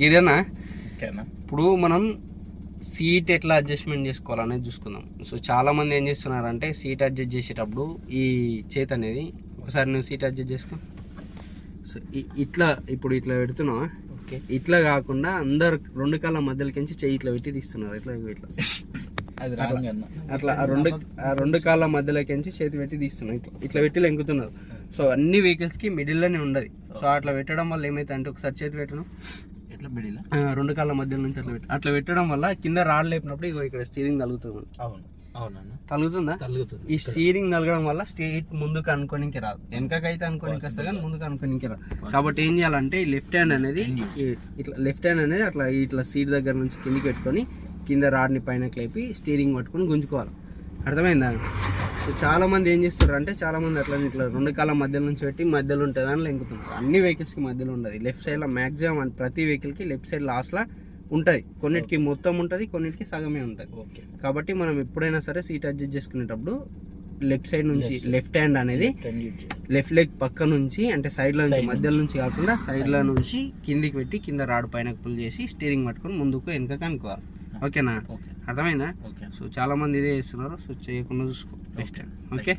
గిరేనా ఇప్పుడు మనం సీట్ ఎట్లా అడ్జస్ట్మెంట్ చేసుకోవాలనేది చూసుకుందాం. సో చాలా మంది ఏం చేస్తున్నారంటే సీట్ అడ్జస్ట్ చేసేటప్పుడు ఈ చేతి అనేది ఒకసారి నువ్వు సీట్ అడ్జస్ట్ చేసుకో. సో ఇట్లా ఇప్పుడు ఇట్లా పెడుతున్నావా, ఇట్లా కాకుండా అందరు రెండు కాళ్ళ మధ్యలోకించి చెయ్యి ఇట్లా పెట్టి తీస్తున్నారు. ఇట్లా ఇట్లా అట్లా ఆ రెండు కాళ్ళ మధ్యలోకించి చేతి పెట్టి తీస్తున్నారు. ఇట్లా పెట్టి లెంకుతున్నారు. సో అన్ని వెహికల్స్ కి మిడిల్ లోనే ఉండదు. సో అట్లా పెట్టడం వల్ల ఏమైతే అంటే ఒకసారి చేతి పెట్టడం రెండు కాళ్ళ మధ్యలో నుంచి అట్లా పెట్టడం వల్ల కింద రాడ్ లేపినప్పుడు ఇగో ఇక్కడ స్టీరింగ్ తగులుతుంది. తగులుతుందా? ఈ స్టీరింగ్ తగలడం వల్ల స్ట్రేట్ ముందుకు అనుకోనికి రాదు, వెనకకైతే అనుకోనికి వస్తుంది కానీ ముందుకు అనుకోనికి రాదు. కాబట్టి ఏం చేయాలంటే ఈ లెఫ్ట్ హ్యాండ్ అనేది అట్లా ఇట్లా సీట్ దగ్గర నుంచి కిందికి పెట్టుకొని కింద రాడ్ని పైన లేపి స్టీరింగ్ పట్టుకొని గుంజుకోవాలి. అర్థమైందా? సో చాలా మంది ఏం చేస్తారు అంటే చాలా మంది అట్లా ఇట్లా రెండు కాళ్ళ మధ్యలో నుంచి పెట్టి మధ్యలో ఉంటుంది అని లెంకుతుంది. అన్ని వెహికల్స్కి మధ్యలో ఉంటుంది. లెఫ్ట్ సైడ్లో మ్యాక్సిమం అండ్ ప్రతి వెహికల్కి లెఫ్ట్ సైడ్ లాస్ట్లో ఉంటుంది. కొన్నిటికి మొత్తం ఉంటుంది, కొన్నిటికి సగమే ఉంటుంది. కాబట్టి మనం ఎప్పుడైనా సరే సీట్ అడ్జస్ట్ చేసుకునేటప్పుడు లెఫ్ట్ సైడ్ నుంచి లెఫ్ట్ హ్యాండ్ అనేది లెఫ్ట్ లెగ్ పక్క నుంచి అంటే సైడ్లో నుంచి మధ్యలో నుంచి కాకుండా సైడ్లో నుంచి కిందికి పెట్టి కింద రాడ్ పైన పుల్ చేసి స్టీరింగ్ పట్టుకొని ముందుకు వెనకకు అనుకోవాలి. ఓకేనా? అర్థమైందా? సో చాలా మంది ఇదే చేస్తున్నారు. సో చేయకుండా చూసుకో నెక్స్ట్ టైం. ఓకే.